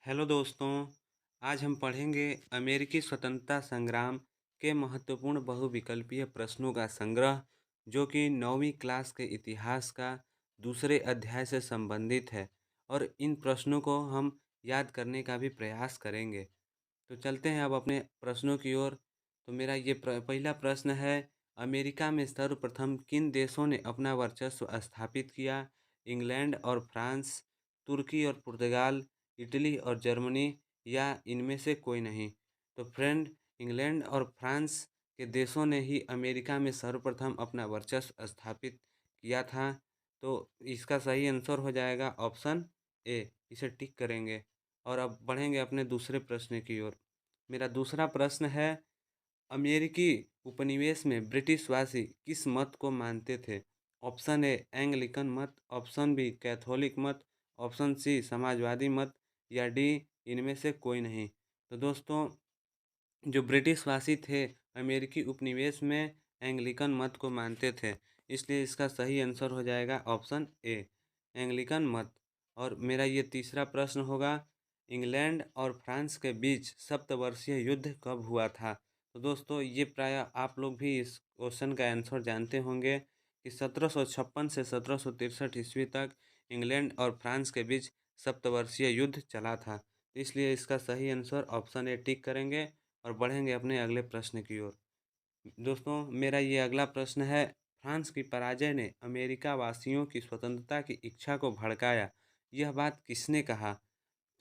Hello दोस्तों। आज हम पढ़ेंगे अमेरिकी स्वतंत्रता संग्राम के महत्वपूर्ण बहुविकल्पीय प्रश्नों का संग्रह, जो कि 9वीं क्लास के इतिहास का दूसरे अध्याय से संबंधित है। और इन प्रश्नों को हम याद करने का भी प्रयास करेंगे। तो चलते हैं अब अपने प्रश्नों की ओर। तो मेरा ये पहला प्रश्न है, अमेरिका में सर्वप्रथम किन देशों ने अपना वर्चस्व स्थापित किया? इंग्लैंड और फ्रांस, तुर्की और पुर्तगाल, इटली और जर्मनी, या इनमें से कोई नहीं? तो फ्रेंड, इंग्लैंड और फ्रांस के देशों ने ही अमेरिका में सर्वप्रथम अपना वर्चस्व स्थापित किया था। तो इसका सही आंसर हो जाएगा ऑप्शन ए। इसे टिक करेंगे और अब बढ़ेंगे अपने दूसरे प्रश्न की ओर। मेरा दूसरा प्रश्न है, अमेरिकी उपनिवेश में ब्रिटिशवासी किस मत को मानते थे? ऑप्शन ए एंग्लिकन मत, ऑप्शन बी कैथोलिक मत, ऑप्शन सी समाजवादी मत, या डी इनमें से कोई नहीं। तो दोस्तों, जो ब्रिटिशवासी थे अमेरिकी उपनिवेश में एंग्लिकन मत को मानते थे, इसलिए इसका सही आंसर हो जाएगा ऑप्शन ए एंग्लिकन मत। और मेरा ये तीसरा प्रश्न होगा, इंग्लैंड और फ्रांस के बीच सप्तवर्षीय युद्ध कब हुआ था? तो दोस्तों, ये प्राय आप लोग भी इस क्वेश्चन का आंसर जानते होंगे कि 1756 से 1763 ईस्वी तक इंग्लैंड और फ्रांस के बीच सप्तवर्षीय युद्ध चला था। तो इसलिए इसका सही आंसर ऑप्शन ए टिक करेंगे और बढ़ेंगे अपने अगले प्रश्न की ओर। दोस्तों, मेरा ये अगला प्रश्न है, फ्रांस की पराजय ने अमेरिका वासियों की स्वतंत्रता की इच्छा को भड़काया, यह बात किसने कहा?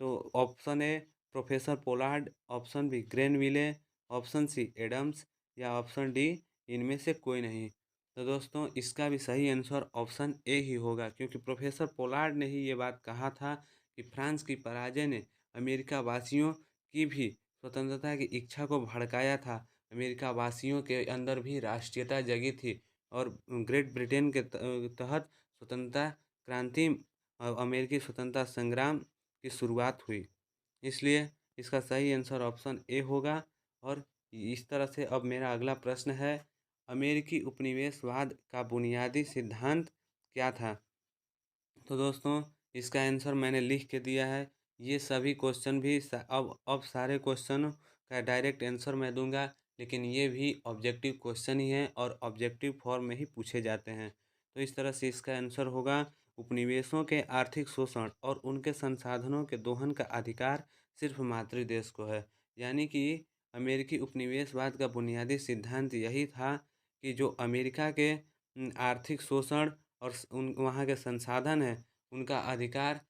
तो option A professor Pollard, option B Grenville, option C Adams, या ऑप्शन डी इनमें से कोई नहीं। तो दोस्तों, इसका भी सही आंसर ऑप्शन ए ही होगा, क्योंकि प्रोफेसर पोलार्ड ने ही ये बात कहा था कि फ्रांस की पराजय ने अमेरिका वासियों की भी स्वतंत्रता की इच्छा को भड़काया था। अमेरिका वासियों के अंदर भी राष्ट्रीयता जगी थी और ग्रेट ब्रिटेन के तहत स्वतंत्रता क्रांति अमेरिकी स्वतंत्रता संग्राम की शुरुआत हुई। इसलिए इसका सही आंसर ऑप्शन ए होगा। और इस तरह से अब मेरा अगला प्रश्न है, अमेरिकी उपनिवेशवाद का बुनियादी सिद्धांत क्या था? तो दोस्तों, इसका आंसर मैंने लिख के दिया है। ये सभी क्वेश्चन भी अब सारे क्वेश्चन का डायरेक्ट आंसर मैं दूंगा, लेकिन ये भी ऑब्जेक्टिव क्वेश्चन ही हैं और ऑब्जेक्टिव फॉर्म में ही पूछे जाते हैं। तो इस तरह से इसका आंसर होगा, उपनिवेशों के आर्थिक शोषण और उनके संसाधनों के दोहन का अधिकार सिर्फ मातृदेश को है। यानी कि अमेरिकी उपनिवेशवाद का बुनियादी सिद्धांत यही था कि जो अमेरिका के आर्थिक शोषण और उन वहाँ के संसाधन हैं, उनका अधिकार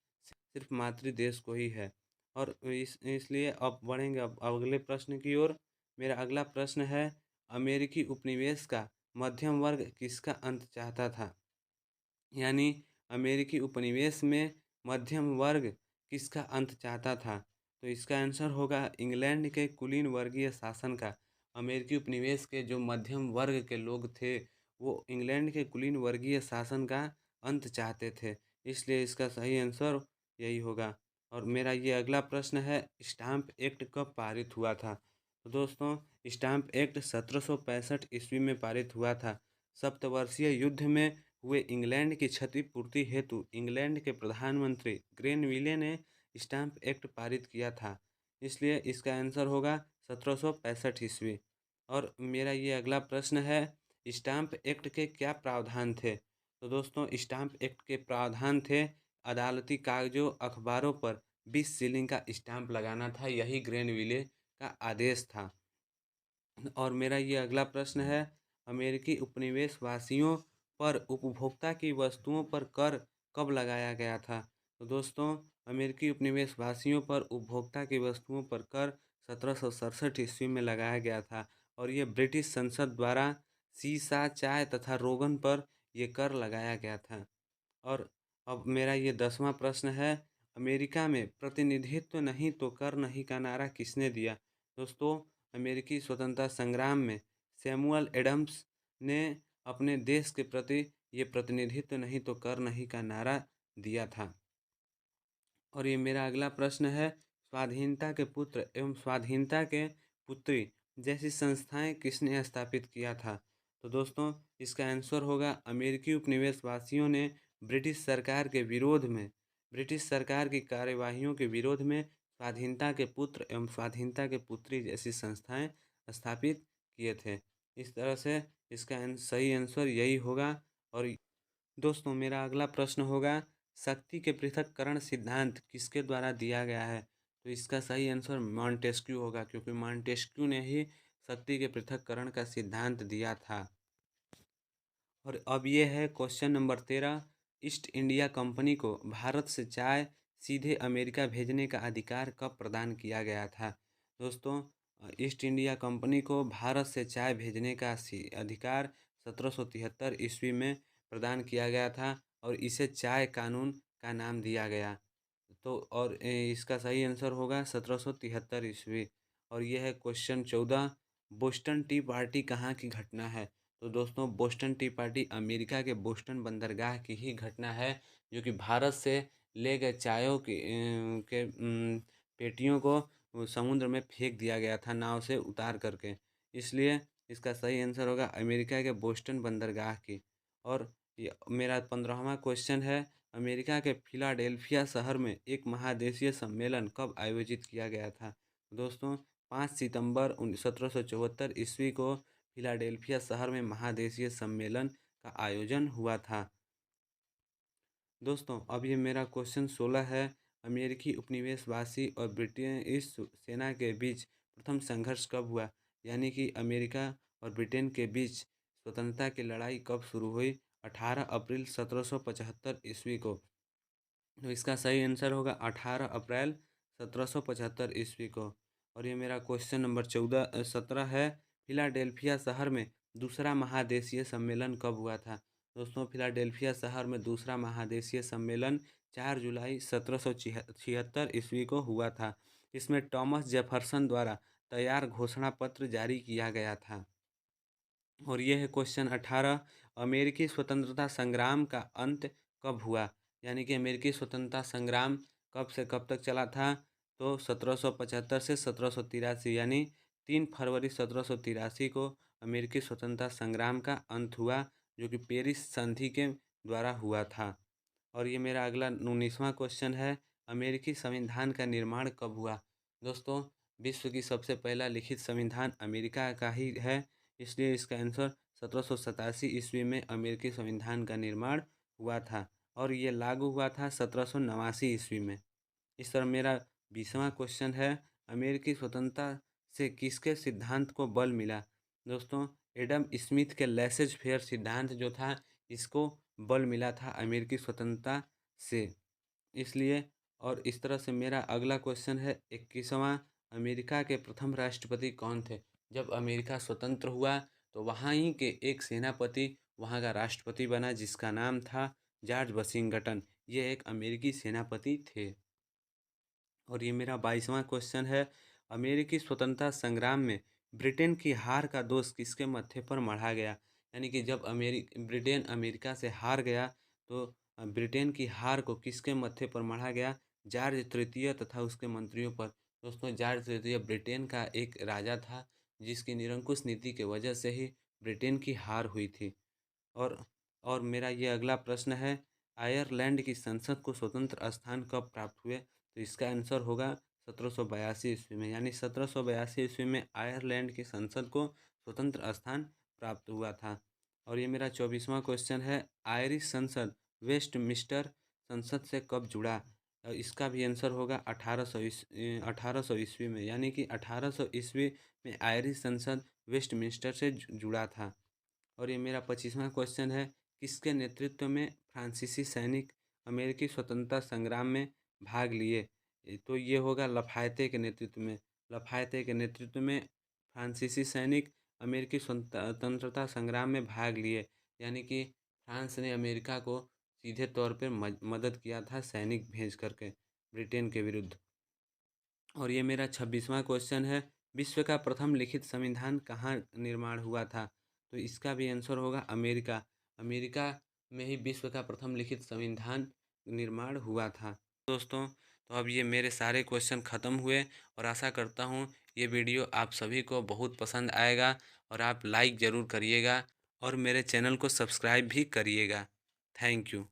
सिर्फ मातृ देश को ही है। और इसलिए अब बढ़ेंगे अब अगले प्रश्न की ओर। मेरा अगला प्रश्न है, अमेरिकी उपनिवेश का मध्यम वर्ग किसका अंत चाहता था? यानी अमेरिकी उपनिवेश में मध्यम वर्ग किसका अंत चाहता था? तो इसका आंसर होगा इंग्लैंड के कुलीन वर्गीय शासन का। अमेरिकी उपनिवेश के जो मध्यम वर्ग के लोग थे, वो इंग्लैंड के कुलीन वर्गीय शासन का अंत चाहते थे। इसलिए इसका सही आंसर यही होगा। और मेरा ये अगला प्रश्न है, स्टाम्प एक्ट कब पारित हुआ था? तो दोस्तों, स्टाम्प एक्ट 1765 ईस्वी में पारित हुआ था। सप्तवर्षीय युद्ध में हुए इंग्लैंड की क्षतिपूर्ति हेतु इंग्लैंड के प्रधानमंत्री ग्रेनविले ने स्टाम्प एक्ट पारित किया था। इसलिए इसका आंसर होगा 1765 ईस्वी। और मेरा ये अगला प्रश्न है, स्टाम्प एक्ट के क्या प्रावधान थे? तो दोस्तों, स्टाम्प एक्ट के प्रावधान थे, अदालती कागजों अखबारों पर 20 शिलिंग का स्टाम्प लगाना था। यही ग्रेनविले का आदेश था। और मेरा ये अगला प्रश्न है, अमेरिकी उपनिवेश वासियों पर उपभोक्ता की वस्तुओं पर कर कब लगाया गया था? तो दोस्तों, अमेरिकी उपनिवेश वासियों पर उपभोक्ता की वस्तुओं पर कर 1767 ईस्वी में लगाया गया था। और ये ब्रिटिश संसद द्वारा सीसा, चाय तथा रोगन पर ये कर लगाया गया था। और अब मेरा ये 10वां प्रश्न है, अमेरिका में प्रतिनिधित्व नहीं तो कर नहीं का नारा किसने दिया? दोस्तों, अमेरिकी स्वतंत्रता संग्राम में सैमुअल एडम्स ने अपने देश के प्रति ये प्रतिनिधित्व नहीं तो कर नहीं का नारा दिया था। और ये मेरा अगला प्रश्न है, स्वाधीनता के पुत्र एवं स्वाधीनता के पुत्री जैसी संस्थाएं किसने स्थापित किया था? तो दोस्तों, इसका आंसर होगा, अमेरिकी उपनिवेशवासियों ने ब्रिटिश सरकार के विरोध में, ब्रिटिश सरकार की कार्यवाहियों के विरोध में स्वाधीनता के पुत्र एवं स्वाधीनता के पुत्री जैसी संस्थाएं स्थापित किए थे। इस तरह से इसका सही आंसर यही होगा। और दोस्तों मेरा अगला प्रश्न होगा, शक्ति के पृथक्करण सिद्धांत किसके द्वारा दिया गया है? तो इसका सही आंसर मॉन्टेस्क्यू होगा, क्योंकि मॉन्टेस्क्यू ने ही शक्ति के पृथक्करण का सिद्धांत दिया था। और अब ये है question number 13। East India company को भारत से चाय सीधे अमेरिका भेजने का अधिकार कब प्रदान किया गया था? दोस्तों ईस्ट इंडिया कंपनी को भारत से चाय भेजने का अधिकार 1773 ईस्वी में प्रदान किया गया था और इसे चाय कानून का नाम दिया गया। तो और इसका सही आंसर होगा 1773 ईस्वी। और ये है क्वेश्चन 14। बोस्टन टी पार्टी कहाँ की घटना है? तो दोस्तों बोस्टन टी पार्टी अमेरिका के बोस्टन बंदरगाह की ही घटना है, जो कि भारत से ले गए चायों पेटियों को वो समुद्र में फेंक दिया गया था नाव से उतार करके। इसलिए इसका सही आंसर होगा अमेरिका के बोस्टन बंदरगाह की। और ये मेरा 15वां क्वेश्चन है, अमेरिका के फिलाडेल्फिया शहर में एक महादेशीय सम्मेलन कब आयोजित किया गया था? दोस्तों 5 सितंबर 1774 ईस्वी को फिलाडेल्फिया शहर में महादेशीय सम्मेलन का आयोजन हुआ था। दोस्तों अब ये मेरा क्वेश्चन 16 है, अमेरिकी उपनिवेशवासी और ब्रिटिश सेना के बीच प्रथम संघर्ष कब हुआ? यानी कि अमेरिका और ब्रिटेन के बीच स्वतंत्रता की लड़ाई कब शुरू हुई? 18 अप्रैल 1775 ईस्वी को। तो इसका सही आंसर होगा 18 अप्रैल 1775 ईस्वी को। और ये मेरा क्वेश्चन नंबर 17 है, फिलाडेल्फिया शहर में दूसरा महादेशीय सम्मेलन कब हुआ था? दोस्तों फिलाडेल्फिया शहर में दूसरा महादेशीय सम्मेलन 4 जुलाई 1776 ईस्वी को हुआ था। इसमें टॉमस जेफरसन द्वारा तैयार घोषणा पत्र जारी किया गया था। और ये है क्वेश्चन 18, अमेरिकी स्वतंत्रता संग्राम का अंत कब हुआ? यानी कि अमेरिकी स्वतंत्रता संग्राम कब से कब तक चला था? तो 1775 से 1783, यानी 3 फरवरी 1783 को अमेरिकी स्वतंत्रता संग्राम का अंत हुआ, जो कि पेरिस संधि के द्वारा हुआ था। और ये मेरा अगला 19वां क्वेश्चन है, अमेरिकी संविधान का निर्माण कब हुआ? दोस्तों विश्व की सबसे पहला लिखित संविधान अमेरिका का ही है, इसलिए इसका आंसर 1787 ईस्वी में अमेरिकी संविधान का निर्माण हुआ था और ये लागू हुआ था 1789 ईस्वी में। इस तरह मेरा 20वां क्वेश्चन है, अमेरिकी स्वतंत्रता से किसके सिद्धांत को बल मिला? दोस्तों एडम स्मिथ के लेसेज फेयर सिद्धांत जो था, इसको बल मिला था अमेरिकी स्वतंत्रता से, इसलिए। और इस तरह से मेरा अगला क्वेश्चन है 21वां, अमेरिका के प्रथम राष्ट्रपति कौन थे? जब अमेरिका स्वतंत्र हुआ तो वहाँ ही के एक सेनापति वहाँ का राष्ट्रपति बना, जिसका नाम था जॉर्ज वाशिंगटन। ये एक अमेरिकी सेनापति थे। और ये मेरा 22वां क्वेश्चन है, अमेरिकी स्वतंत्रता संग्राम में ब्रिटेन की हार का दोष किसके मत्थे पर मढ़ा गया? यानी कि जब ब्रिटेन अमेरिका से हार गया तो ब्रिटेन की हार को किसके मत्थे पर मढ़ा गया? जॉर्ज तृतीय तथा उसके मंत्रियों पर। दोस्तों जॉर्ज तृतीय ब्रिटेन का एक राजा था, जिसकी निरंकुश नीति की वजह से ही ब्रिटेन की हार हुई थी। और और मेरा ये अगला प्रश्न है, आयरलैंड की संसद को स्वतंत्र स्थान कब प्राप्त हुए? तो इसका आंसर होगा 1782 ईस्वी में, यानी 1782 ईस्वी में आयरलैंड की संसद को स्वतंत्र स्थान प्राप्त हुआ था। और ये मेरा 24वां क्वेश्चन है, आयरिश संसद वेस्टमिंस्टर संसद से कब जुड़ा? इसका भी आंसर होगा 1800 ईस्वी में, यानी कि 1800 ईस्वी में आयरिश संसद वेस्टमिंस्टर से जुड़ा था। और ये मेरा 25वां क्वेश्चन है, किसके नेतृत्व में फ्रांसीसी सैनिक अमेरिकी स्वतंत्रता संग्राम में भाग लिए? तो ये होगा लफायते के नेतृत्व में। लफायते के नेतृत्व में फ्रांसीसी सैनिक अमेरिकी स्वतंत्रता संग्राम में भाग लिए, यानी कि फ्रांस ने अमेरिका को सीधे तौर पर मदद किया था सैनिक भेज करके ब्रिटेन के विरुद्ध। और ये मेरा 26वां क्वेश्चन है, विश्व का प्रथम लिखित संविधान कहाँ निर्माण हुआ था? तो इसका भी आंसर होगा अमेरिका। अमेरिका में ही विश्व का प्रथम लिखित संविधान निर्माण हुआ था। दोस्तों तो अब ये मेरे सारे क्वेश्चन ख़त्म हुए और आशा करता हूँ ये वीडियो आप सभी को बहुत पसंद आएगा और आप लाइक ज़रूर करिएगा और मेरे चैनल को सब्सक्राइब भी करिएगा। Thank you.